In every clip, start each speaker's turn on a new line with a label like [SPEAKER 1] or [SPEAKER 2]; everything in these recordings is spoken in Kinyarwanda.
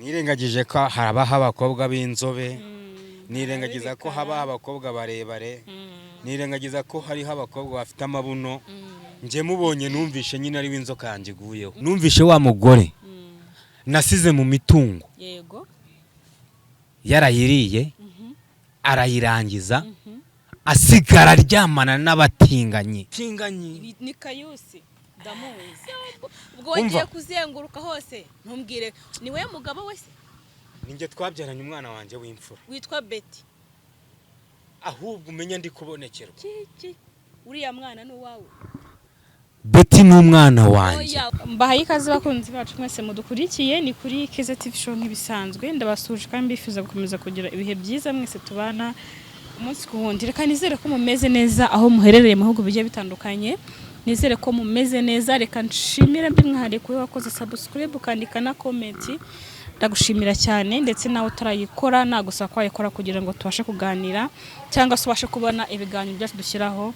[SPEAKER 1] nirengagije ko habaho abakobwa b'inzobe, nirengagiza ko habaho abakobwa barebare, nirengagiza ko hariho abakobwa bafite amabuno. Nje mubonye numvishe nyine ari w'inzoka yanjye iguyeho. Numvishe wa mugore nasize mu mitungo,
[SPEAKER 2] yego,
[SPEAKER 1] yarayiriye arayirangiza, asigara aryamana n'abatinganyi.
[SPEAKER 2] ni Kayusi ndamuzi. Ubwo wagiye kuzenguruka hose ntumbwire ni we mugabo wese.
[SPEAKER 1] Ninjye twabyaranye umwana wanjye w'imfura
[SPEAKER 2] witwa Betty.
[SPEAKER 1] Ahubwo umenya ndi kubonekerwa.
[SPEAKER 2] Uriya mwana ni uwawe?
[SPEAKER 1] Betty ni umwana wanjye.
[SPEAKER 2] Mbahaye ikaze bakunzi bacu mwese mudukurikiye, ni kuri Keza TV show nk'ibisanzwe. Ndabasuje kandi mbifuza gukomeza kugira ibihe byiza mwese tubana umunsi ku wundi. Reka nizere ko mumeze neza aho muherereye mu bihugu bigiye bitandukanye. Nizere ko mumeze neza. Reka nshimira by'umwihariko kuba wakoze subscribe ukandika na comment. Ndagushimira cyane, ndetse nawe utarayikora nagusaba ko wayikora kugira ngo tubashe kuganira cyangwa se ubashe kubona ibiganiro byacu dushyiraho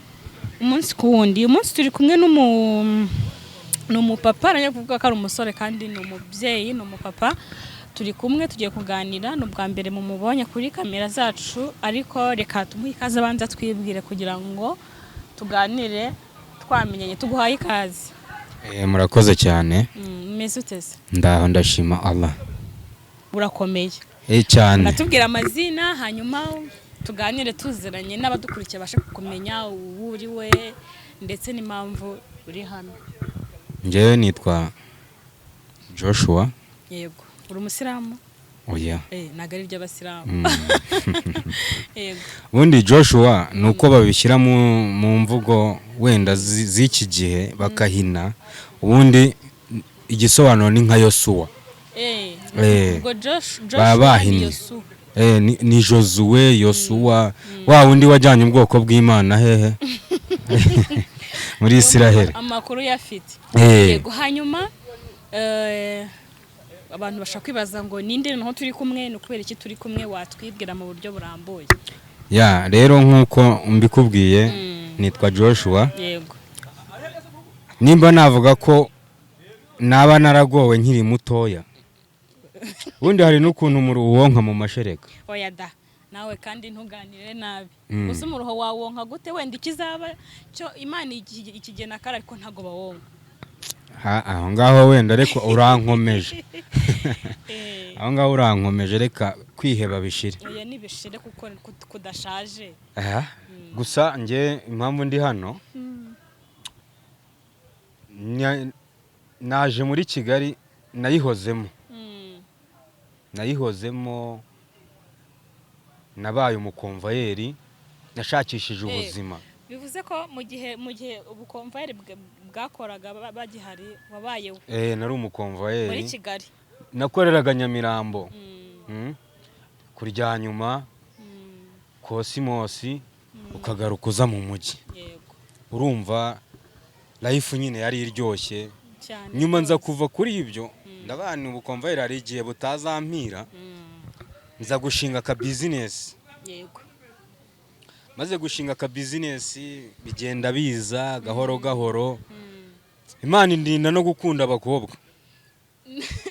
[SPEAKER 2] umunsi ku wundi. Uyu munsi turi kumwe n'umupapa, nanye kuvuga ko ari umusore kandi ni umubyeyi, ni umupapa. Turi kumwe tugiye kuganira, n'ubwa mbere mu mubonye kuri kamera zacu, ariko reka tumuhe ikaze abanza twibwire kugira ngo tuganire twamenyanye. Tuguhaye ikaze.
[SPEAKER 1] Murakoze cyane.
[SPEAKER 2] Meze uteze?
[SPEAKER 1] Ndaho ndashima Allah.
[SPEAKER 2] Urakomeye
[SPEAKER 1] cyane.
[SPEAKER 2] Natubwira amazina hanyuma tuganire tuziranye n'abadukurikiye bashe kumenya uwo uri we ndetse n'impamvu uri hano.
[SPEAKER 1] Njyewe nitwa Joshua.
[SPEAKER 2] Yego. Uri umusiramu?
[SPEAKER 1] Oya.
[SPEAKER 2] Nagari ry'abasiramu. Yego.
[SPEAKER 1] Ubundi Joshua nuko babishyira mu mvugo wenda z'iki gihe bakahina. Ubundi igisobanuro ni nka Yosuwa.
[SPEAKER 2] Ubwo Joshua ni Yosuwa.
[SPEAKER 1] Ni Josuwe, Yosuwa, wa wundi wajyanye ubwoko bw'Imana hehe muri Israel.
[SPEAKER 2] Amakuru yafite. Yego. Hanyuma abantu bashaka kwibaza ngo ninde naho turi kumwe, no kubera iki turi kumwe, watwibwira mu buryo burambuye?
[SPEAKER 1] Rero nkuko mbikubwiye nitwa Joshua.
[SPEAKER 2] Yego.
[SPEAKER 1] Nimba navuga ko naba naragowe nkiri mutoya, ubundi hari n'ukuntu uwonka mu mashereka.
[SPEAKER 2] Oya da, nawe kandi ntuganire nabi. Gusa umuruho wawonka gute? Wenda ikizaba cyo Imana ikigena kare, ariko ntago bawonka.
[SPEAKER 1] Aho ngaho wenda ariko urankomeje. Aho ngaho urankomeje, reka kwiheba bishire.
[SPEAKER 2] Oya nibishire kuko kudashaje.
[SPEAKER 1] Gusa nge impamvu ndi hano, naje muri Kigali nayihozemo, nabaye umukomvayeri, nashakishije ubuzima.
[SPEAKER 2] Bivuze ko mu gihe ubukomvayeri bwakoraga bagihari wabayeho?
[SPEAKER 1] Nari umukomvayeri
[SPEAKER 2] muri Kigali.
[SPEAKER 1] Nakoreraga Nyamirambo, kurya nyuma Kosimosi, ukagaruka uza mu mujyi. Urumva life nyine yari iryoshye. Nyuma nza kuva kuri ibyo, ndabana ubukomvayeri ari igihe butazampira, nza gushinga ka business.
[SPEAKER 2] Yego.
[SPEAKER 1] Maze gushinga ka business bigenda biza gahoro gahoro. Imana indinda no gukunda abakobwa.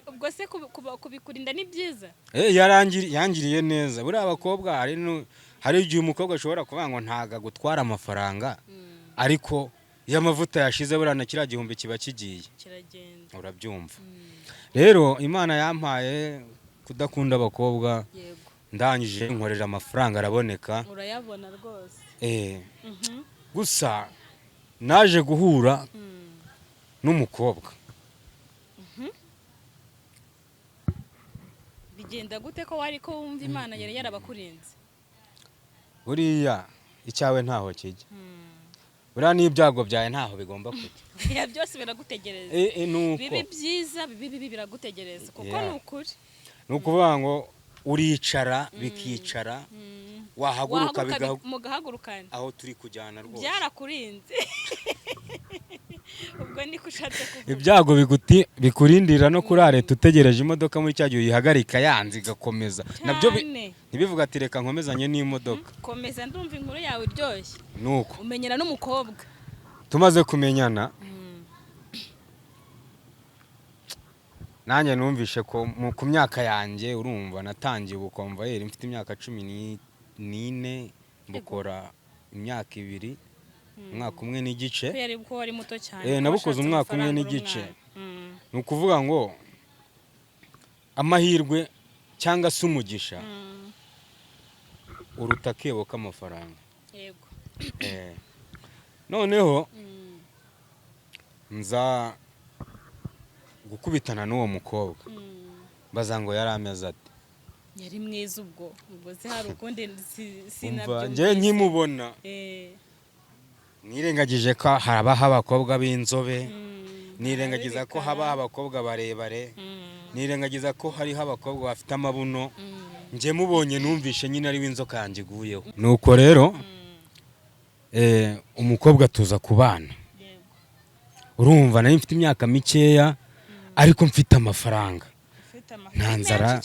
[SPEAKER 2] Ubwo se kubikurinda ni byiza?
[SPEAKER 1] Yangiriye neza. Buri abakobwa hari igihe umukobwa ashobora kuvuga ngo ntaga gutwara amafaranga, ariko iyo amavuta yashize burana kira gihumbi kiba kigiye.
[SPEAKER 2] Kiragenda.
[SPEAKER 1] Urabyumva. Rero Imana yampaye kudakunda abakobwa.
[SPEAKER 2] Yego.
[SPEAKER 1] Ndangije nkorera amafaranga araboneka.
[SPEAKER 2] Urayabona rwose.
[SPEAKER 1] Gusa naje guhura n'umukobwa.
[SPEAKER 2] Bigenda gute ko wari ko wumva Imana yari yarabakurinze?
[SPEAKER 1] Buriya icyawe ntaho kijya. Buriya n'ibyago byawe ntaho bigomba kujya.
[SPEAKER 2] Byose biragutegereza. Bibi byiza, bibi biragutegereza kuko ni ukuri.
[SPEAKER 1] Ni ukuvuga ngo uricara bikicara, wahaguruka
[SPEAKER 2] mugahagurukana.
[SPEAKER 1] Aho turi kujyana rwose.
[SPEAKER 2] Byarakurinze. Ubwo ni kushatse kuvuga.
[SPEAKER 1] Ibyago bikurindira no kuri leta utegereje imodoka muri cyagiye uyihagarika yanze igakomeza. Nabyo ntibivuga ati reka nkomezanye n'imodoka.
[SPEAKER 2] Komeza, ndumva inkuru yawe iryoshye.
[SPEAKER 1] Nuko
[SPEAKER 2] umenyana n'umukobwa.
[SPEAKER 1] Tumaze kumenyana, nanjye numvishe ko ku myaka yanjye urumva natangiye ubukomvayeri mfite imyaka 14 mbukora imyaka 2 umwaka umwe n'igice
[SPEAKER 2] yari bwo wari muto cyane
[SPEAKER 1] nabukoze umwaka umwe n'igice ni ukuvuga ngo amahirwe cyangwa se umugisha uruta akebo k'amafaranga
[SPEAKER 2] yego
[SPEAKER 1] noneho nza gukubitana n'uwo mukobwa baza ngo yari ameze ati
[SPEAKER 2] yari mwiza ubwo se hari ukundi
[SPEAKER 1] sinabyo njye nkimubona nirengagije ko habaho abakobwa b'inzobe nirengagiza ko habaho abakobwa barebare nirengagiza ko hariho abakobwa bafite amabuno njye mubonye numvishe nyine ari w'inzoka yanjye iguyeho nuko rero umukobwa tuza kubana urumva nari mfite imyaka mikeya ariko mfite amafaranga nta nzara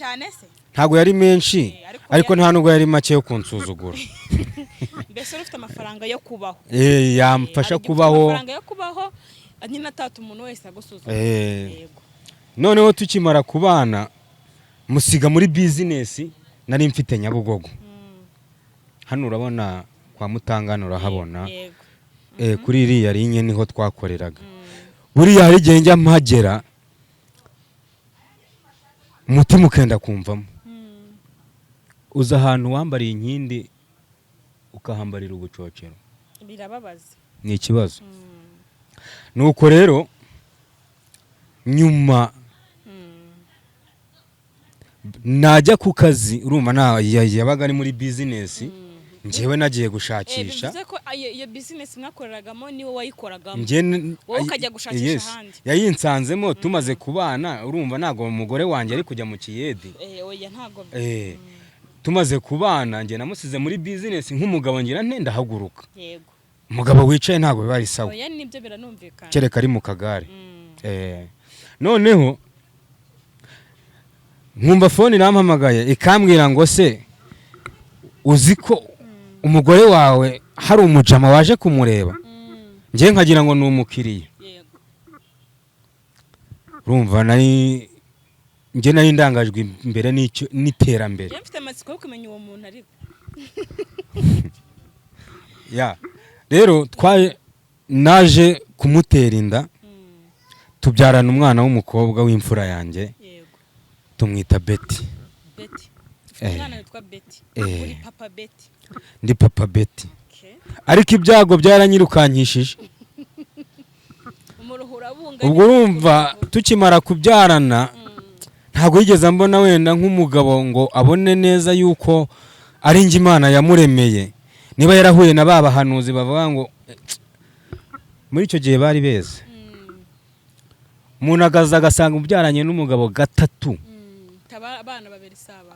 [SPEAKER 1] ntabwo yari menshi ariko nta nubwo yari make yo kunsuzugura
[SPEAKER 2] mbese ufite amafaranga yo kubaho
[SPEAKER 1] yamfasha kubaho
[SPEAKER 2] amafaranga yo kubaho nyine atatu umuntu wese agusuzugura
[SPEAKER 1] noneho tukimara kubana musiga muri bizinesi nari mfite Nyabugogo hano urabona kwa Mutangana urahabona kuri iriya rinye niho twakoreraga buriya hari igihe njya mpagera umutima ukenda kumvamo uza ahantu wambariye inkindi ukahambarira ubucocero
[SPEAKER 2] birababaza
[SPEAKER 1] ni ikibazo nuko rero nyuma najya ku kazi urumva yabaga ari muri bizinesi njyewe nagiye gushakisha
[SPEAKER 2] bivuze ko iyo bizinesi mwakoreragamo niwe wayikoragamo
[SPEAKER 1] wowe
[SPEAKER 2] ukajya gushakisha ahandi
[SPEAKER 1] yayinsanzemo tumaze kubana urumva ntabwo umugore wanjye ari kujya mu kiyedi tumaze kubana njye namusize muri bizinesi nk'umugabo ngira ndahaguruka umugabo wicaye ntabwo biba ari sawa kereka ari mu kagare noneho nkumva fone irampamagaye ikambwira ngo se uzi ko umugore wawe hari umujama waje kumureba njye nkagira ngo ni umukiriya urumva njye nari ndangajwe imbere n'iterambere
[SPEAKER 2] mfite amatsiko yo kumenya uwo muntu ariko
[SPEAKER 1] rero naje kumutera inda tubyarana umwana w'umukobwa w'imfura yanjye tumwita Betty
[SPEAKER 2] umwana witwa Betty uri papa Betty
[SPEAKER 1] ndi papa Betty ariko ibyago byaranyirukankishije ubwo urumva tukimara kubyarana ntabwo yigeze mbona wenda nk'umugabo ngo abone neza yuko ari njye Imana yamuremeye niba yarahuye na ba bahanuzi bavuga ngo muri icyo gihe bari beza umuntu agasanga ubyaranye n'umugabo gatatu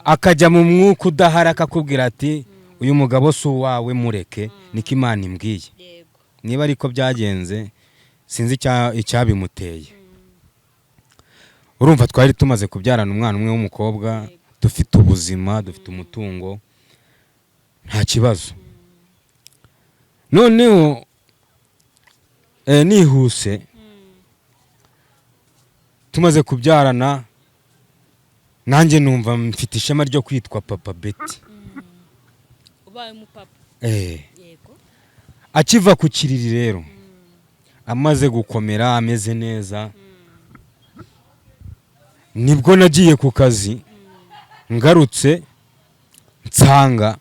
[SPEAKER 1] akajya mu mwuka udahari akakubwira ati uyu mugabo si uwawe mureke niko Imana imbwiye niba ariko byagenze sinzi icyabimuteye urumva twari tumaze kubyarana umwana umwe w'umukobwa dufite ubuzima dufite umutungo nta kibazo noneho nihuse tumaze kubyarana nanjye numva mfite ishema ryo kwitwa papa Betty
[SPEAKER 2] ubaye umupapa
[SPEAKER 1] akiva ku kiriri rero amaze gukomera ameze neza nibwo nagiye ku kazi ngarutse nsanga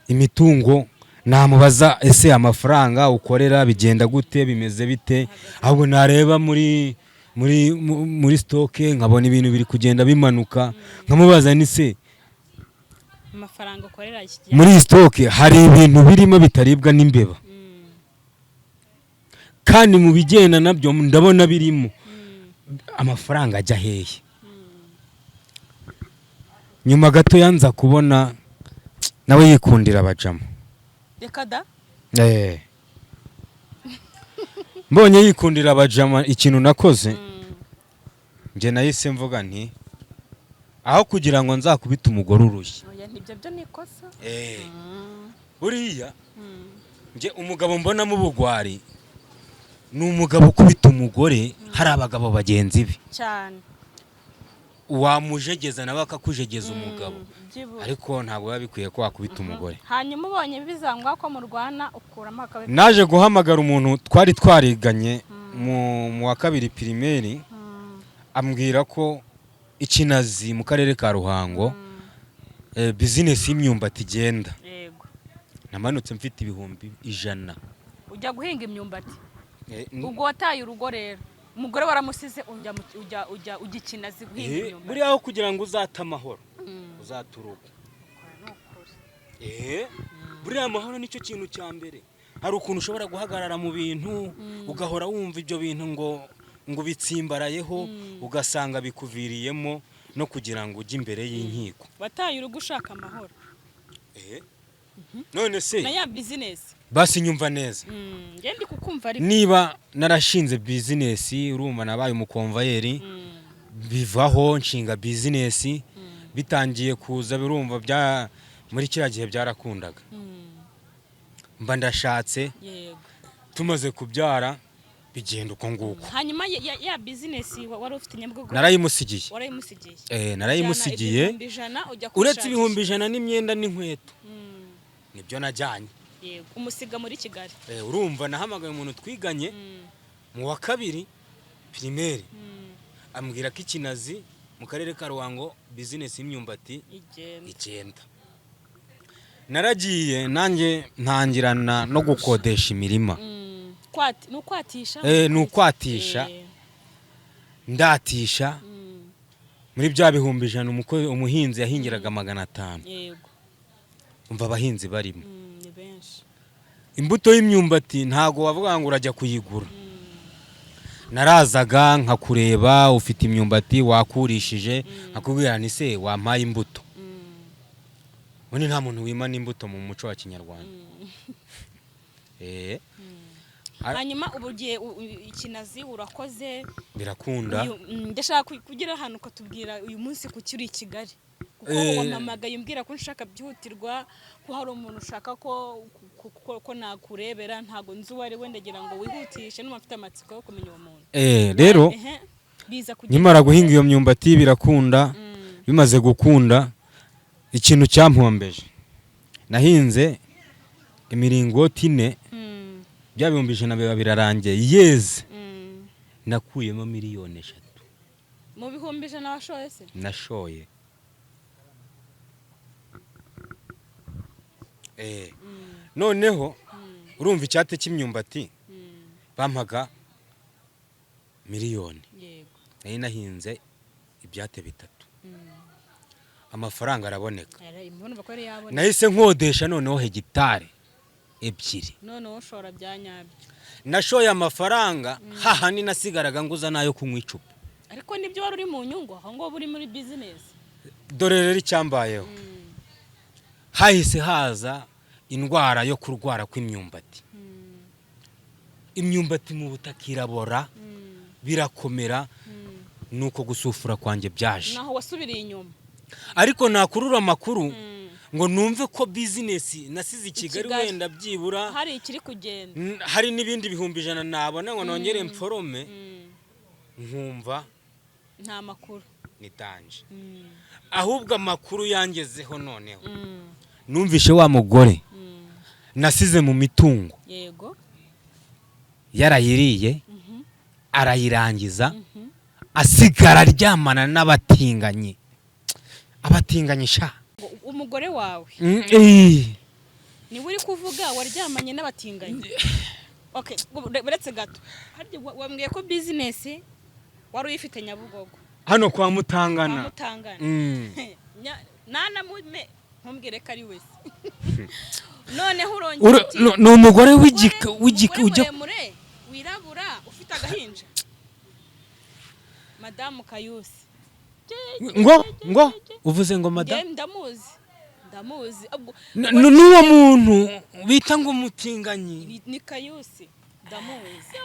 [SPEAKER 1] imitungo namubaza ese amafaranga ukorera bigenda gute bimeze bite ahubwo nareba muri stoke nkabona ibintu biri kugenda bimanuka nkamubaza ni se
[SPEAKER 2] amafaranga ukorera
[SPEAKER 1] muri stoke hari ibintu birimo bitaribwa n'imbeba kandi mu bigenda nabyo ndabona birimo amafaranga ajya hehe nyuma gato yanza kubona nawe yikundira abajama
[SPEAKER 2] reka da
[SPEAKER 1] mbonye yikundira abajama ikintu nakoze njye nahise mvuga nti aho kugira ngo nzakubite umugore urushye
[SPEAKER 2] byo ni ikosa
[SPEAKER 1] buriya njye umugabo mbonamo ubugwari ni umugabo ukubita umugore hari abagabo bagenzi be
[SPEAKER 2] cyane
[SPEAKER 1] wamujegeza nawe akakujegeza umugabo ariko ntabwo biba bikwiye ko wakubita umugore.
[SPEAKER 2] hanyuma ubonye bizangwa ko murwana ukuramo akabiri.
[SPEAKER 1] Naje guhamagara umuntu twari twariganye mu wa kabiri primaire ambwira ko Ikinazi mu karere ka Ruhango business y'imyumbati igenda.
[SPEAKER 2] Yego.
[SPEAKER 1] Namanutse mfite ibihumbi 100.
[SPEAKER 2] Ujya guhinga imyumbati. Ubwo wataye urugo rero. Umugore waramusize ujya Ikinazi guhinga imyumbati.
[SPEAKER 1] Buri aho kugira ngo uzata amahoro. Uzaturuka. Buri amahoro nicyo kintu cya mbere. Hari ukuntu ushobora guhagarara mu bintu ugahora wumva ibyo bintu ngo bitsimbarayeho ugasanga bikuviriyemo no kugira ngo ujye imbere y'inkiko.
[SPEAKER 2] Wataye urugo ushaka amahoro.
[SPEAKER 1] None se
[SPEAKER 2] na ya business
[SPEAKER 1] basi nyumva neza.
[SPEAKER 2] Ngendi kukumva ari
[SPEAKER 1] niba narashinze business urumva nabaye umukonvayeri bivaho nshinga business bitangiye kuza birumva bya muri kiriya gihe byarakundaga. Mba ndashatse tumaze kubyara bigenda uko nguko.
[SPEAKER 2] Hanyuma ya business wari ufite Nyabugogo
[SPEAKER 1] narayimusigiye. Narayimusigiye uretse ibihumbi 100 n'imyenda n'inkweto nibyo najyanye.
[SPEAKER 2] Yego umusiga muri Kigali.
[SPEAKER 1] Urumva nahamagaye umuntu twiganye mu wa kabiri primaire ambwira ko Ikinazi mu karere ka Ruhango business y'imyumbati igenda. Naragiye nanjye ntangirana no gukodesha imirima.
[SPEAKER 2] Nukwatisha?
[SPEAKER 1] Nukwatisha. Ndatisha. Muri bya bihumbi 100 umuhinzi yahingiraga 500.
[SPEAKER 2] Yego.
[SPEAKER 1] Umva abahinzi barimo.
[SPEAKER 2] Ni benshi.
[SPEAKER 1] Imbuto y'imyumbati ntago wavuga ngo urajya kuyigura. Narazaga nkakureba ufite imyumbati wakurishije akubwira ni se wampaye imbuto. Wone nta muntu wimana imbuto mu muco wa Kinyarwanda.
[SPEAKER 2] Hanyuma ubugiye Ikinazi urakoze
[SPEAKER 1] birakunda.
[SPEAKER 2] Ndashaka kugira hano ukatubwira uyu munsi ku kiri Kigali. Kuko wamamagaye umbwira ko nshaka byihutirwa ko hari umuntu ushaka ko nakurebera ntago nzi wari wendagira ngo wihutishe n'umafite amatsiko yo kumenya uwo muntu.
[SPEAKER 1] Rero nyimara guhinga iyo myumbati birakunda. Bimaze gukunda ikintu cyampombeje nahinze imiringoti 4 bya bihumbi 100 biba birarangiye yeze nakuyemo miliyoni 3
[SPEAKER 2] mu bihumbi 100 washoye se
[SPEAKER 1] nashoye. Noneho urumva icyate cy'imyumbati bampaga miliyoni. Yego nahinze ibyate 3 amafaranga araboneka. Nahise nkodesha noneho hegitare 2.
[SPEAKER 2] Noneho ushora byanyabyo.
[SPEAKER 1] Nashoye amafaranga hahani nasigaraga nguza nayo kunywa icupa.
[SPEAKER 2] Ariko nibyo wari uri mu nyungu aho ngo buri muri business.
[SPEAKER 1] Dore rero icyambayeho. Hahise haza indwara yo kurwara kw'imyumbati. Imyumbati mu butaka irabora birakomera nuko gusufura kwanjye byaje.
[SPEAKER 2] Naho wasubiriye inyuma.
[SPEAKER 1] Ariko nakurura amakuru ngo numve ko business nasize Kigali wenda byibura
[SPEAKER 2] hari ikiri kugenda.
[SPEAKER 1] Hari nibindi bihumbi 100 nabona ngo nongere mforome nkumva
[SPEAKER 2] nta makuru
[SPEAKER 1] nitanje. Ahubwo amakuru yangezeho noneho numvishe wa mugore nasize mu mitungo.
[SPEAKER 2] Yego.
[SPEAKER 1] Yarayiriye arayirangiza asigara ryamana n'abatinganyi. Abatinganyisha
[SPEAKER 2] umugore wawe ni uri kuvuga waryamanye n'abatinganyi. Okay, buretse gato wambwiye ko business wari uyifite Nyabugogo
[SPEAKER 1] hano kwa Mutangana.
[SPEAKER 2] Nana mume ntumbwire ko ari wese. Noneho urongera
[SPEAKER 1] ni umugore w'igika
[SPEAKER 2] mure wirabura ufite agahinja. Madame Kayusi
[SPEAKER 1] ngo uvuze ngo madame
[SPEAKER 2] ndamuzi
[SPEAKER 1] n'uwo muntu bita ngo umutinganyi
[SPEAKER 2] ni Kayusi ndamuzi.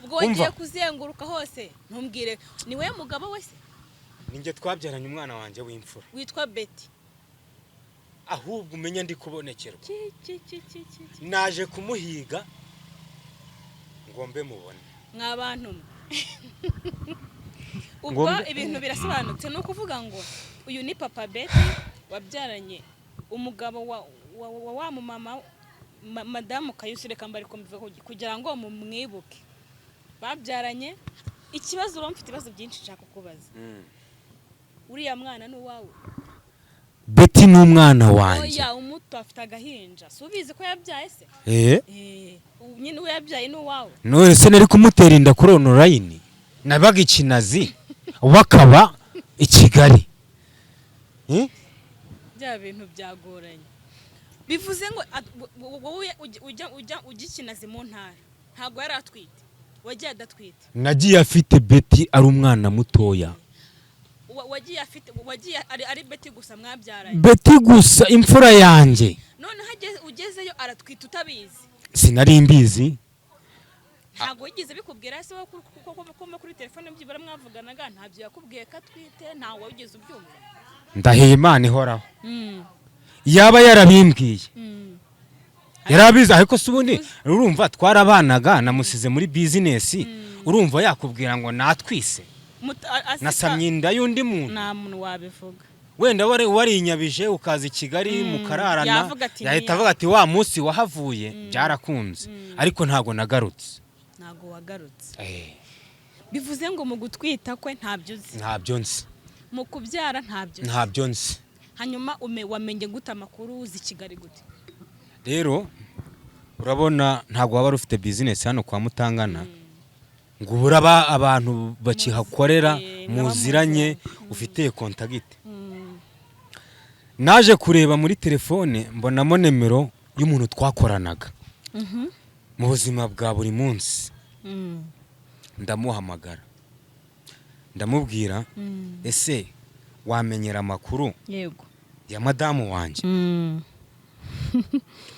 [SPEAKER 2] Ubwo wagiye kuzenguruka hose ntumbwire ni we mugabo wese.
[SPEAKER 1] Ninjye twabyaranye umwana wanjye w'imfura
[SPEAKER 2] witwa Betty.
[SPEAKER 1] Ahubwo umenya ndi kubonekerwa naje kumuhiga ngombe mubone
[SPEAKER 2] mwabantu ubwo ibintu birasobanutse ni ukuvuga ngo uyu ni papa Betty wabyaranye umugabo wa mama madamu Kayusire Kambari kugira ngo mumwibuke babyaranye. Ikibazo uro mfite ibibazo byinshi nshaka kukubaza. Uriya mwana ni uwawe?
[SPEAKER 1] Betty ni umwana wanjye.
[SPEAKER 2] Oya, umuto afite agahinja. Subizi ko yabyaye se? Nyine we yabyaye ni uwawe.
[SPEAKER 1] None se nari kumutera inda kuri online. Nabaga Ikinazi bakaba i Kigali.
[SPEAKER 2] Bya bintu byagoranye. Bivuze ngo wowe ujya Ikinazi mu ntara. Ntago yari atwite. Wagiye adatwite.
[SPEAKER 1] Nagiye afite Betty ari umwana mutoya.
[SPEAKER 2] Wagiye ari Betty gusa mwabyaranye.
[SPEAKER 1] Betty gusa imfura yanjye.
[SPEAKER 2] None ugezeyo aratwite utabizi.
[SPEAKER 1] Sinari mbizi.
[SPEAKER 2] Ntago wigize bikubwira se ko kuri telefone byibara mwavuganaga ntabyo yakubwiye ko atwite ntawe wigeze ubyumva.
[SPEAKER 1] Ndaheye Imana ihoraho. Yaba yarabimbwiye. Yarabizi ariko subundi urumva twarabanaga namusize muri business. Urumva yakubwira ngo natwise. Nasamye inda y'undi muntu.
[SPEAKER 2] Nta muntu wabivuga.
[SPEAKER 1] Wenda wari inyabije ukaza i Kigali mukararana yahita avuga ati wa munsi wahavuye byarakunze ariko ntago nagarutse.
[SPEAKER 2] Ntago wagarutse. Bivuze ngo mu gutwita kwe ntabyo uzi.
[SPEAKER 1] Ntabyo nzi.
[SPEAKER 2] Mu kubyara ntabyo uzi.
[SPEAKER 1] Ntabyo nzi.
[SPEAKER 2] Hanyuma wamenye gute amakuru uzi Kigali gute?
[SPEAKER 1] Rero urabona ntago waba ufite business hano kwa Mutangana. Ngo uraba abantu bakihakorera muziranye ufite contact. Naje kureba muri telefone mbonamo nimero y'umuntu twakoranaga. Mu buzima bwa buri munsi. Ndamuhamagara. Ndamubwira ese wamenyera amakuru?
[SPEAKER 2] Yego.
[SPEAKER 1] Ya madamu wanje.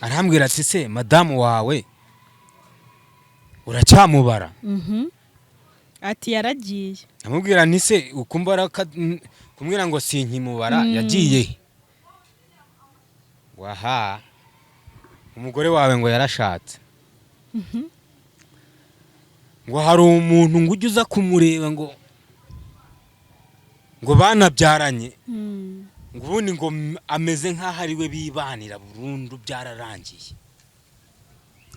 [SPEAKER 1] Arambwira ati se madamu wawe uracyamubara?
[SPEAKER 2] Ati yaragiye.
[SPEAKER 1] Amubwira nti se ukumbara kumwira ngo sinkimubara yagiye. Waha umugore wawe ngo yarashatse. Ngo hari umuntu ngo ujya uza kumureba ngo banabyaranye. Ngo ubundi ngo ameze nk'aho ari we bibanira burundu byararangiye.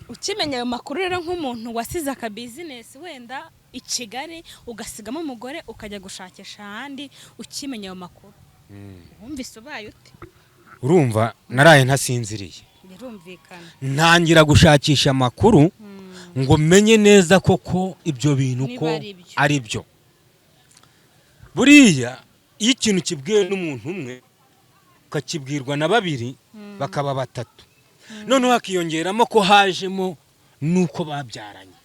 [SPEAKER 2] Ukimenya ayo makuru rero nk'umuntu wasize aka business wenda i Kigali ugasigamo umugore ukajya gushakisha ahandi ukimenya ayo makuru. Wumvise ubaye ute?
[SPEAKER 1] Urumva naraye ntasinziriye.
[SPEAKER 2] Birumvikana.
[SPEAKER 1] Ntangira gushakisha amakuru ngo menye neza koko ibyo bintu ko ari byo. Buriya iyo ikintu kibwiwe n'umuntu umwe ukakibwirwa na babiri bakaba batatu. None hakiyongeramo ko hajemo nuko babyaranye.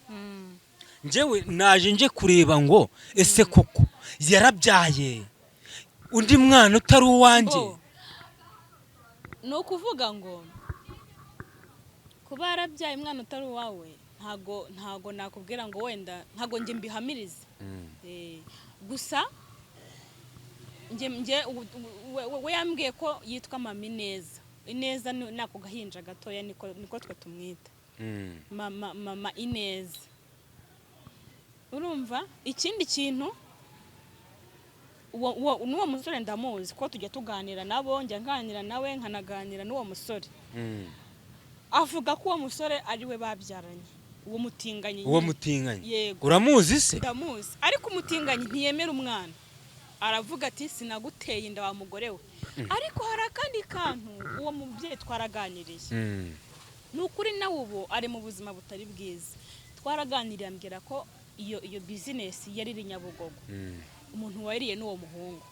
[SPEAKER 1] Njewe naje nje kureba ngo ese koko yarabyaye undi mwana utari uwanjye.
[SPEAKER 2] No kuvuga ngo kuba yarabyaye umwana utari uwawe ntago nakubwira ngo wenda ntago nge mbihamirize. Gusa nge we yambwiye ko yitwa Mama Ineza. Ineza nako gahinja gatoya niko twe tumwita. Mama Ineza. Urumva ikindi kintu n'uwo musore ndamuzi ko tujya tuganira nabo njya nganira nawe nkanaganira n'uwo musore. Avuga ko uwo musore ari we babyaranye. Uwo mutinganye.
[SPEAKER 1] Uwo mutinganye. Uramuzi se?
[SPEAKER 2] Ndamuzi. Ariko umutinganye ntiyemera umwana. Aravuga ati sinaguteye inda wa mugore we. Ariko hari akandi kantu uwo mubyeyi twaraganiriye. Nukuri nawe ubu ari mu buzima butari bwiza. Twaraganiriye ambwira ko iyo business yari iri Nyabugogo. Umuntu wariye n'uwo muhungu.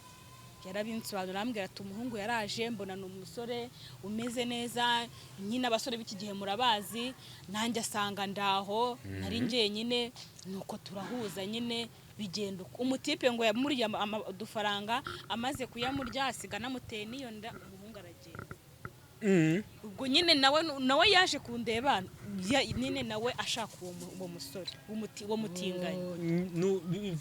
[SPEAKER 2] Yarabinsobanura ambwira ati umuhungu yaraje mbona n'umusore umeze neza nyine abasore b'iki gihe murabazi nanjye asanga ndaho nari ngiye nyine nuko turahuza nyine bigenda umutipe ngo yamuriye udufaranga amaze kuyamurya asiga namuteye niyo nda umuhungu aragenda. Ubwo nyine nawe yaje kundeba nyine nawe ashaka uwo musore uwo mutinganye.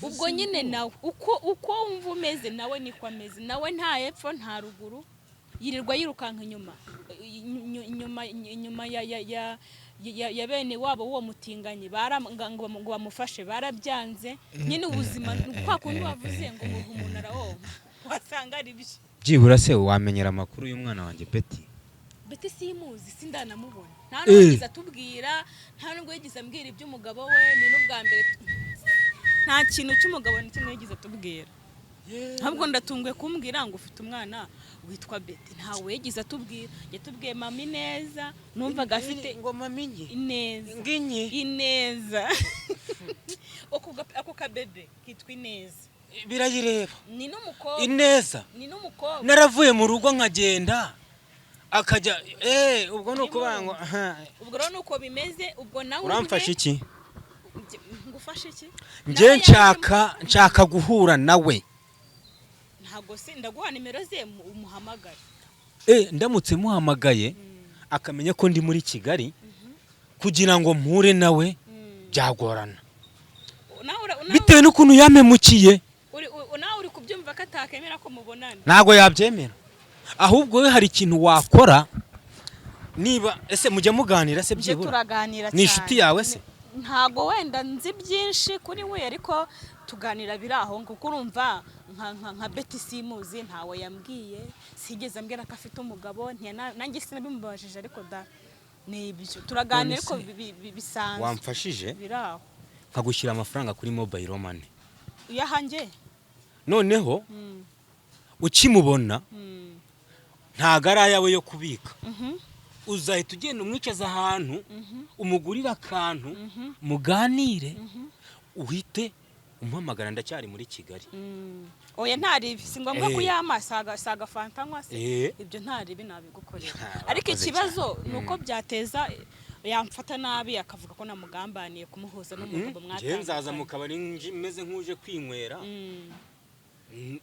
[SPEAKER 2] Ubwo nyine nawe uko umva umeze nawe niko ameze nawe nta epfo nta ruguru yirirwa yirukanka inyuma ya bene wabo uwo mutinganyi ngo bamufashe barabyanze nyine ubuzima kwa kundi wavuze ngo umuntu arawonka wasanga ari byo
[SPEAKER 1] byibura se wamenyera amakuru y'umwana wanjye Betty
[SPEAKER 2] simuzi sindanamubona nta nubwo atubwira nta nubwo yagize ambwira iby'umugabo we ni n'ubwa mbere nta kintu cy'umugabo n'ikimwe yagize atubwira ntabwo ndatunguye kumbwira ngo ufite umwana witwa Betty ntawe yagize atubwira yatubwiye mami neza numvaga afite
[SPEAKER 1] ngo mami
[SPEAKER 2] Ineza ako kabebe kitwa Ineza
[SPEAKER 1] birayireba
[SPEAKER 2] ni n'umukobwa
[SPEAKER 1] Ineza naravuye mu rugo nkagenda akajya ubwo nuko bango
[SPEAKER 2] ubwo rero nuko bimeze ubwo nawe
[SPEAKER 1] uramfasha iki
[SPEAKER 2] ngufashe iki
[SPEAKER 1] nje nshaka guhura nawe
[SPEAKER 2] ntago se ndaguha nimero ze umuhamagare
[SPEAKER 1] ndamutse muhamagaye akamenya ko ndi muri Kigali kugira ngo mpure nawe byagorana bitewe n'ukuntu yamemukiye
[SPEAKER 2] nawe uri kubyumva ko atakemera ko mubonana
[SPEAKER 1] ntago yabyemera ahubwo we hari ikintu wakora niba ese mujya muganira se byibura
[SPEAKER 2] turaganira cyane
[SPEAKER 1] ni inshuti yawe se
[SPEAKER 2] ntago wenda nzi byinshi kuri we ariko tuganira biraho ngo kurumva nka Betty simuzi ntawe yambwiye sigeze ambwira ko afite umugabo nanjye sinabimubajije ariko nibyo turaganira ko bisanzwe
[SPEAKER 1] wamfashije
[SPEAKER 2] biraho
[SPEAKER 1] nkagushyira amafaranga kuri mobile money
[SPEAKER 2] yahanjye
[SPEAKER 1] noneho ukimubona ntago ari ayawe yo kubika uzahita ugenda umwicaza ahantu umugurira akantu muganire uhite umpamagara ndacyari muri Kigali
[SPEAKER 2] oya ntaribi si ngombwa kuyama saga fanta nkwa se ibyo ntaribi nabigukorera ariko ikibazo nuko byateza yamfata nabi akavuga ko namugambaniye kumuhuza n'umugabo mwatanga
[SPEAKER 1] nzaza mu kabari meze nkuje kwinywera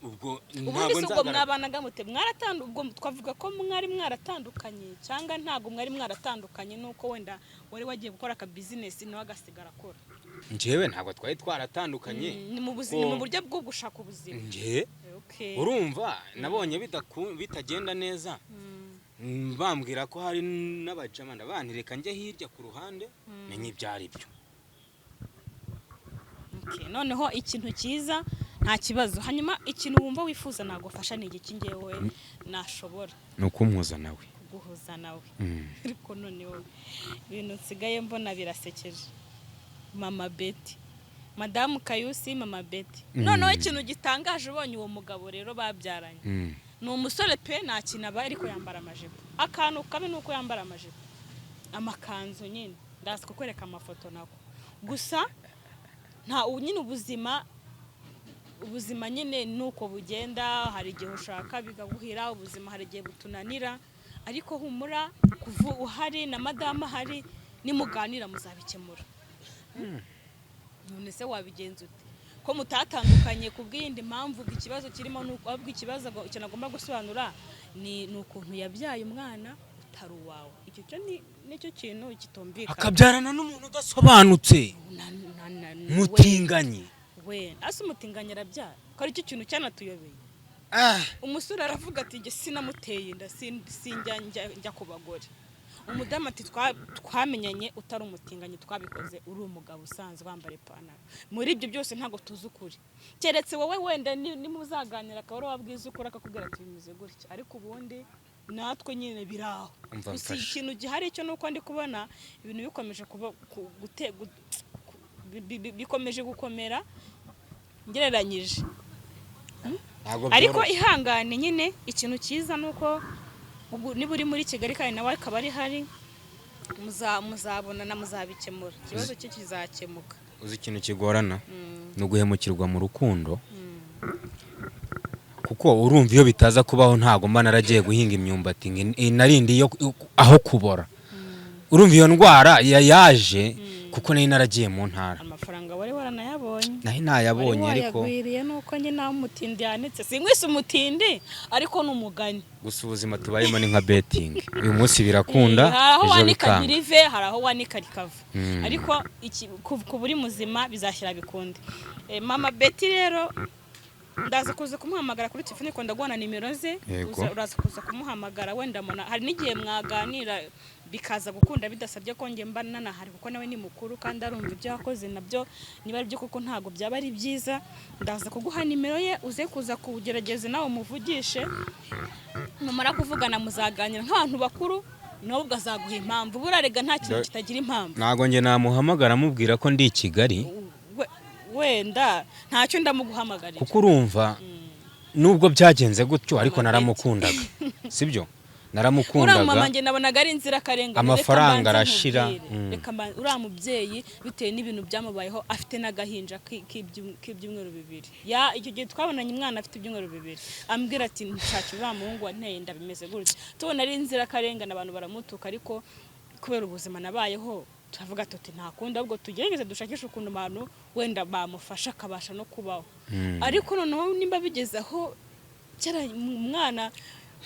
[SPEAKER 1] ubwo
[SPEAKER 2] ntago nzaga mwabanaga mute ubwo twavuga ko mwari mwaratandukanye cyangwa ntago mwari mwaratandukanye nuko wenda wari wagiye gukora ka business nawe agasigara akora
[SPEAKER 1] njewe ntago twari twaratandukanye
[SPEAKER 2] ni mu buryo bwo gushaka ubuzima
[SPEAKER 1] urumva nabonye bitagenda neza bambwira ko hari n'abajama ndabantireka njye hirya ku ruhande menye ibyari byo
[SPEAKER 2] noneho ikintu cyiza nta kibazo hanyuma ikintu wumva wifuza nagufasha ni iki ngewe nashobora
[SPEAKER 1] no kumpuza nawe
[SPEAKER 2] guhuza nawe ariko noneho ibintu nsigaye mbona birasekeje mama Betty madamu Kayusi mama Betty noneho ikintu gitangaje ubonye uwo mugabo rero babyaranye ni umusore pe nta kintu aba ariko yambara amajipo akantu kabe nuko yambara amajipo amakanzu nyine ndazi kukwereka amafoto nako gusa nta nyine ubuzima nyine nuko bugenda hari igihe ushaka bigaguhira ubuzima hari igihe butunanira ariko humura kuva uhari na madamu hari nimuganira muzabikemura none se wabigenza ute ko mutatandukanye kubw'indi mpamvu ikibazo kirimo nuko abwo ikibazo cyane agomba gusobanura ni ukuntu yabyaye umwana utari uwawe icyo cyo nicyo kintu kitumvikana
[SPEAKER 1] akabyarana n'umuntu udasobanutse mutinganye
[SPEAKER 2] we ase umutinganye arabyara ko ari cyo kintu cyanatuyobeye umusore aravuga ati nge sinamuteye inda sinjya ku bagore umudamu ati twamenyanye utari umutinganye twabikoze uri umugabo usanzwe wambara ipantaro muri ibyo byose ntago tuzi ukuri keretse wowe wenda nimuzaganira akaba wabwiza ukuri akakubwira ati bimeze gutya ariko ubundi natwe nyine biraho gusa ikintu gihari cyo nuko ndi kubona ibintu bikomeje bikomeje gukomera ngereranyije ariko ihangane nyine ikintu cyiza nuko niba uri muri Kigali kandi nawe akaba ari hari muzabonana muzabikemura ikibazo cye kizakemuka
[SPEAKER 1] uzi ikintu kigorana no guhemukirwa mu rukundo kuko urumva iyo bitaza kubaho ntago mba naragiye guhinga imyumbati narindi aho kubora urumva iyo ndwara yaje kuko nari naragiye mu ntara
[SPEAKER 2] amafaranga wari waranayabonye
[SPEAKER 1] nahi nayabonye ariko
[SPEAKER 2] yagwiriye nuko njye naho umutindi yanitse singwise umutindi ariko numugani
[SPEAKER 1] gusa ubuzima tubayemo ni nka betting uyu munsi birakunda
[SPEAKER 2] aho wanika birive hari aho wanika rikava ariko ku buri muzima bizashyira bikunde mama Betty rero ndaza kuza kumuhamagara kuri telefone ko ndaguha na nimero ze, uraza kuza kumuhamagara wenda mona hari n'igihe mwaganira bikaza gukunda bidasabye ko nge mba nanahari kuko nawe ni mukuru kandi arumva ibyo yakoze nabyo niba ari byo kuko ntago byaba ari byiza. Ndaza kuguha nimero ye uze kuza kugerageza nawe umuvugishe, numara kuvugana muzaganira nk'abantu bakuru nawe ugazaguha impamvu. Burarega nta kintu kitagira impamvu.
[SPEAKER 1] Ntago nge namuhamagara mubwira ko ndi i Kigali
[SPEAKER 2] wenda ntacyo ndamuguhamagarira
[SPEAKER 1] kuko urumva nubwo byagenze gutyo ariko naramukundaga sibyo naramukundaga.
[SPEAKER 2] Mama nge nabonaga ari inzira karengane,
[SPEAKER 1] amafaranga arashira.
[SPEAKER 2] Reka uriya mubyeyi bitewe n'ibintu byamubayeho afite n'agahinja k'ibyumweru 2. Icyo gihe twabonanye umwana afite ibyumweru 2 ambwira ati nshaka uriya muhungu wanteye inda bimeze gutya. Tubona ari inzira karengane abantu baramutuka, ariko kubera ubuzima nabayeho turavuga tuti nta kundi ahubwo tugerageze dushakisha ukuntu abantu wenda bamufasha akabasha no kubaho. Ariko noneho nimba bigeze aho umwana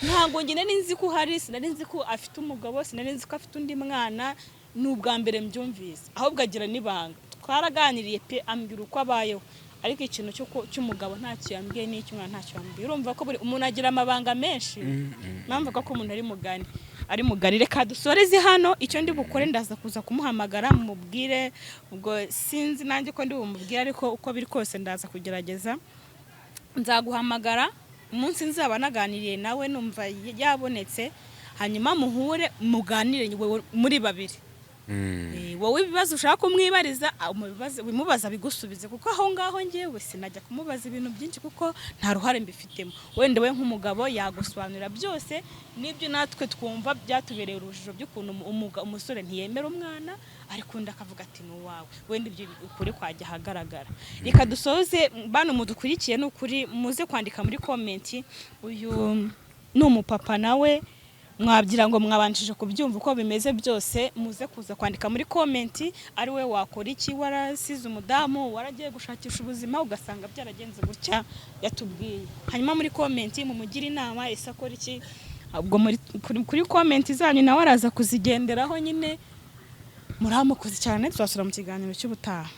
[SPEAKER 2] ntabwo nge nari nzi ko hari, sinari nzi ko afite umugabo, sinari nzi ko afite undi mwana, ni ubwa mbere mbyumvise. Ahubwo agira n'ibanga, twaraganiriye pe ambwira uko abayeho, ariko ikintu cy'umugabo ntacyo yambwiye n'icy'umwana ntacyo yambwiye. Urumva ko umuntu agira amabanga menshi, mpamvu ko umuntu ari mugari. Reka dusoreze hano, icyo ndi bukore ndaza kuza kumuhamagara mubwire, ubwo sinzi nanjye ko ndi bumubwire, ariko uko biri kose ndaza kugerageza nzaguhamagara umunsi nzaba naganiriye nawe numva yabonetse, hanyuma muhure muganire muri babiri. Wowe ibibazo ushaka kumwibariza bimubaza bigusubize, kuko aho ngaho ngewe sinajya kumubaza ibintu byinshi kuko nta ruhare mbifitemo. Wenda we nk'umugabo yagusobanurira byose n'ibyo natwe twumva byatubereye urujijo by'ukuntu umusore ntiyemera umwana ariko undi akavuga ati ni uwawe, wenda ibyo ukuri kwajya ahagaragara. Reka dusoze bano mudukurikiye, n'ukuri muze kwandika muri komenti, uyu ni umupapa nawe mwabyira ngo mwabanjije kubyumva uko bimeze byose, muze kuza kwandika muri komenti ari we wakora iki, warasize umudamu waragiye gushakisha ubuzima ugasanga byaragenze gutya yatubwiye. Hanyuma muri komenti mumugire inama ese akora iki, ubwo kuri komenti zanyu nawe araza kuzigenderaho nyine. Muramukoze cyane, tuzasura mu kiganiro cy'ubutaha.